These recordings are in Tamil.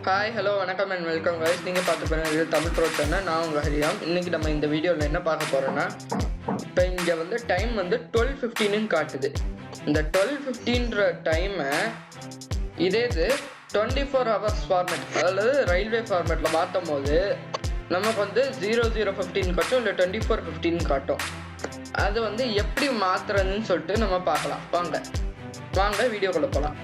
ஹாய் ஹலோ வணக்கம் அண்ட் வெல்கம் கைஸ். நீங்கள் பார்த்து பாருங்க தமிழ் ப்ரோ சேனல். நான் உங்கள் ஹரிராம். இன்றைக்கி நம்ம இந்த வீடியோவில் என்ன பார்க்க போகிறோன்னா, இப்போ இங்கே வந்து டைம் வந்து 12:15 காட்டுது. இந்த 12:15 டைமை இதே இது 24 hours ஃபார்மேட், அதாவது ரயில்வே ஃபார்மேட்டில் மாற்றும் போது நமக்கு வந்து 00:15 காட்டும், இல்லை 24:15 காட்டும். அது வந்து எப்படி மாற்றுறதுன்னு சொல்லிட்டு நம்ம பார்க்கலாம். வாங்க வீடியோக்குள்ளே போகலாம்.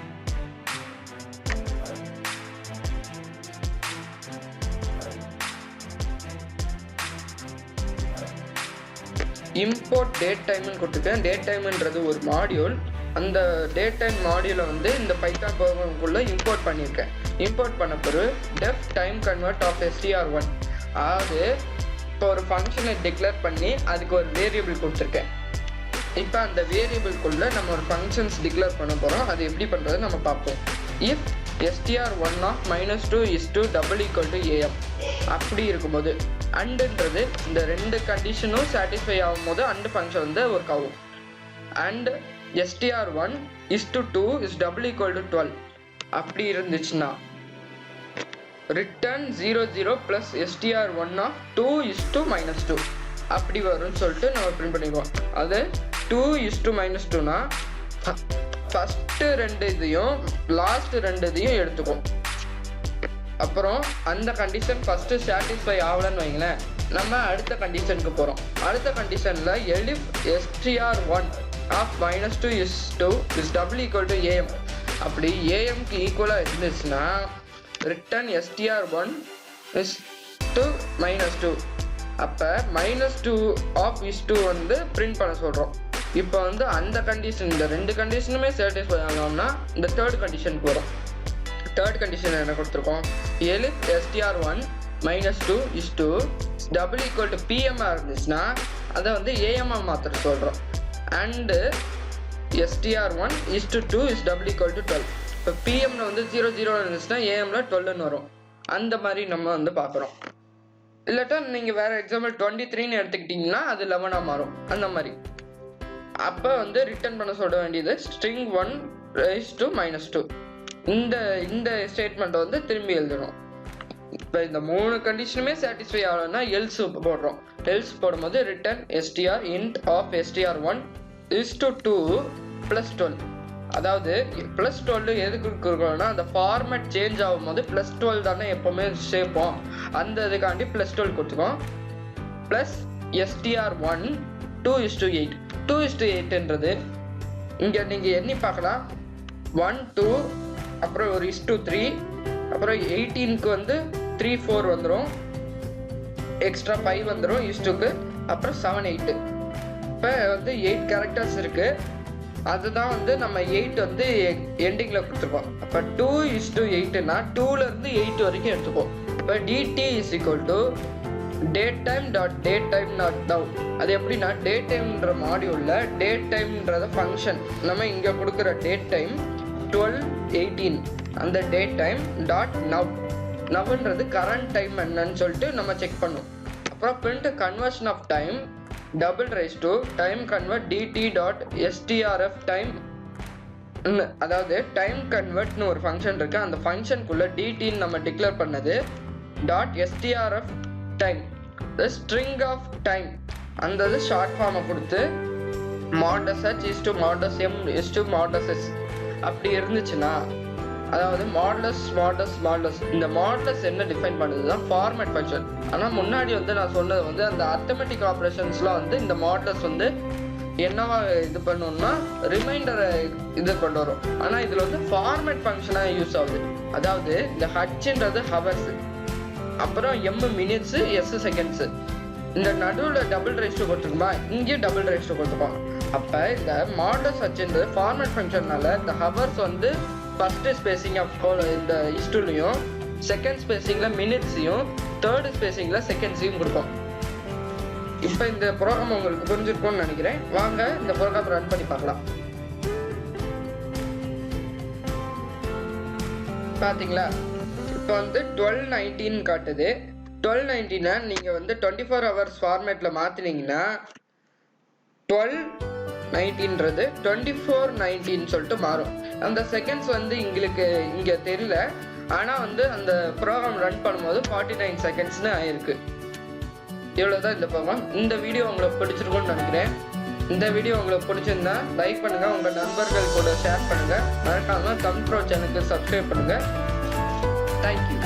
இம்போர்ட் டேட் டைம்னு கொடுத்துருக்கேன். டேட் டைம்ன்றது ஒரு மாடியூல். அந்த டேட் டைம் மாடியூலை வந்து இந்த பைத்தான் ப்ரோக்ராமுக்குள்ளே இம்போர்ட் பண்ணியிருக்கேன். இம்போர்ட் பண்ண பிறகு def time convert of str1, அதாவது இப்போ ஒரு ஃபங்க்ஷனை டிக்ளேர் பண்ணி அதுக்கு ஒரு வேரியபிள் கொடுத்துருக்கேன். இப்போ அந்த வேரியபிள்குள்ளே நம்ம ஒரு ஃபங்க்ஷன்ஸ் டிக்ளேர் பண்ண போகிறோம். அது எப்படி பண்ணுறது நம்ம பார்ப்போம். If str1 of -2 is to = am அப்படி இருக்கும்போது அண்டுன்றது இந்த ரெண்டு கண்டிஷனும் சாட்டிஸ்ஃபை ஆகும்போது அண்டு ஃபங்க்ஷன் வந்து ஒர்க் ஆகும். And str1 is to 2 is = 12 அப்படி இருந்துச்சுன்னா return 00 plus str1 of 2 is to -2 அப்படி வரும்னு சொல்லிட்டு நம்ம பிரிண்ட் பண்ணிடுவோம். அது 2 is to -2னா ஃபஸ்ட்டு ரெண்டு இதையும் லாஸ்ட் ரெண்டு இதையும் எடுத்துக்கும். அப்புறம் அந்த கண்டிஷன் ஃபஸ்ட்டு சாட்டிஸ்ஃபை ஆகலன்னு வைங்களேன், நம்ம அடுத்த கண்டிஷனுக்கு போகிறோம். அடுத்த கண்டிஷனில் elif str1 of -2 is to is = am அப்படி amக்கு ஈக்குவலாக இருந்துச்சுன்னா ரிட்டர்ன் str1 is to -2. அப்போ -2 of is to வந்து பிரிண்ட் பண்ண சொல்கிறோம். இப்போ வந்து அந்த கண்டிஷன், இந்த ரெண்டு கண்டிஷனுமே சாட்டிஸ்ஃபை ஆகணும்னா இந்த தேர்ட் கண்டிஷனுக்கு வரும். தேர்ட் கண்டிஷன் என்ன கொடுத்துருக்கோம், elif str1 -2 is to = pm இருந்துச்சுன்னா அதை வந்து am மாத்திர சொல்கிறோம். And str1 is to 2 is = 12. இப்போ pmல வந்து 00 இருந்துச்சுன்னா amல 12ன்னு வரும். அந்த மாதிரி நம்ம வந்து பார்க்குறோம். இல்லாட்டா நீங்கள் வேறு எக்ஸாம்பிள் 23ன்னு எடுத்துக்கிட்டிங்கன்னா அது 11ஆக மாறும். அந்த மாதிரி அப்போ வந்து ரிட்டர்ன் பண்ண சொல்ல வேண்டியது string 1 raised to -2. இந்த ஸ்டேட்மெண்ட்டை வந்து திரும்பி எழுதணும். இப்போ இந்த மூணு கண்டிஷனுமே சாட்டிஸ்ஃபை ஆகலைன்னா எல்ஸ் போடுறோம். எல்ஸ் போடும்போது return str int of str1 is to 2 plus 12. அதாவது +12 எதுக்கு கொடுக்குறோம்னா அந்த ஃபார்மேட் சேஞ்ச் ஆகும்போது +12 தானே எப்போவுமே சேர்ப்போம். அந்த இதுக்காண்டி +12 கொடுத்துக்கோம். Plus str1 2 is to 8. 2 is to 8ன்றது இங்கே நீங்கள் எண்ணி பார்க்கலாம். 1 2 அப்புறம் ஒரு is to 3, அப்புறம் 18க்கு வந்து 3 4 வந்துடும், எக்ஸ்ட்ரா 5 வந்துடும் is toக்கு, அப்புறம் 7 8. இப்போ வந்து 8 கேரக்டர்ஸ் இருக்குது. அதுதான் வந்து நம்ம 8 வந்து எண்டிங்கில் கொடுத்துருக்கோம். அப்போ 2 is to 8னா 2லேருந்து 8 வரைக்கும் எடுத்துப்போம். இப்போ dt = datetime.datetime.now. அது எப்படின்னா டேட் டைம்ன்ற மாடியூலில் டேட் டைம்ன்றத ஃபங்க்ஷன் நம்ம இங்கே கொடுக்குற டேட் டைம் 12:18 அந்த டேட் டைம் டாட் நவ்ன்றது கரண்ட் டைம் என்னன்னு சொல்லிட்டு நம்ம செக் பண்ணும். அப்புறம் print conversion of time =time convert dt.strf time. அதாவது டைம் கன்வெர்ட்னு ஒரு ஃபங்க்ஷன் இருக்கு. அந்த ஃபங்க்ஷனுக்குள்ள dtன்னு நம்ம டிக்ளேர் பண்ணது .strf time, the string of time அந்த இது ஷார்ட் ஃபார்மை கொடுத்து modus h is to modus m is to modus s அப்படி இருந்துச்சுன்னா, அதாவது மாடுலஸ் இந்த மாடுலஸ் என்ன டிஃபைன் பண்ணுது தான் ஃபார்மேட் ஃபங்க்ஷன். ஆனால் முன்னாடி வந்து நான் சொன்னது வந்து அந்த அர்த்தமெட்டிக் ஆப்ரேஷன்ஸ்லாம் வந்து இந்த மாடுலஸ் வந்து என்னவா இது பண்ணணும்னா ரிமைண்டரை இது கொண்டு வரும். ஆனால் இதில் வந்து ஃபார்மேட் ஃபங்க்ஷனாக யூஸ் ஆகுது. அதாவது இந்த ஹச்ன்றது ஹவர்ஸ், அப்புறம் m மினிட்ஸு, s செகண்ட்ஸு. இந்த நடுவில் டபுள் ரெஜிஸ்டர் கொடுத்துருக்குமா, இங்கேயும் டபுள் ரெஜிஸ்டர் கொடுத்துருக்கோம். அப்போ இந்த மாடஸ் ஹச்ன்றது ஃபார்மேட் ஃபங்க்ஷன்னால இந்த ஹவர்ஸ் வந்து ஃபஸ்ட்டு ஸ்பேசிங் ஆஃப் இந்த இஸ்டுலையும், செகண்ட் ஸ்பேசிங்கில் மினிட்ஸையும், தேர்டு ஸ்பேசிங்கில் செகண்ட்ஸையும் கொடுக்கும். இப்போ இந்த ப்ரோக்ராம் உங்களுக்கு புரிஞ்சிருக்கும்னு நினைக்கிறேன். வாங்க இந்த ப்ரோக்ராம் ரன் பண்ணி பார்க்கலாம். பார்த்தீங்களா, இப்போ வந்து 12:19 காட்டுது. 12:19 நீங்கள் வந்து 24 hours ஃபார்மேட்டில் மாற்றினீங்கன்னா 12:19ன்றது 24:19 சொல்லிட்டு மாறும். அந்த செகண்ட்ஸ் வந்து எங்களுக்கு இங்கே தெரியல. ஆனால் வந்து அந்த ப்ரோக்ராம் ரன் பண்ணும்போது 49 செகண்ட்ஸ்னு ஆயிருக்கு. இவ்வளோதான் இந்த ப்ரோக்ராம். இந்த வீடியோ உங்களுக்கு பிடிச்சிருக்கும்னு நினைக்கிறேன். இந்த வீடியோ உங்களுக்கு பிடிச்சிருந்தா லைக் பண்ணுங்கள், உங்கள் நண்பர்கள் கூட ஷேர் பண்ணுங்கள், மறக்காமல் கம்ப்ரோ சேனலுக்கு சப்ஸ்கிரைப் பண்ணுங்கள். தேங்க்யூ.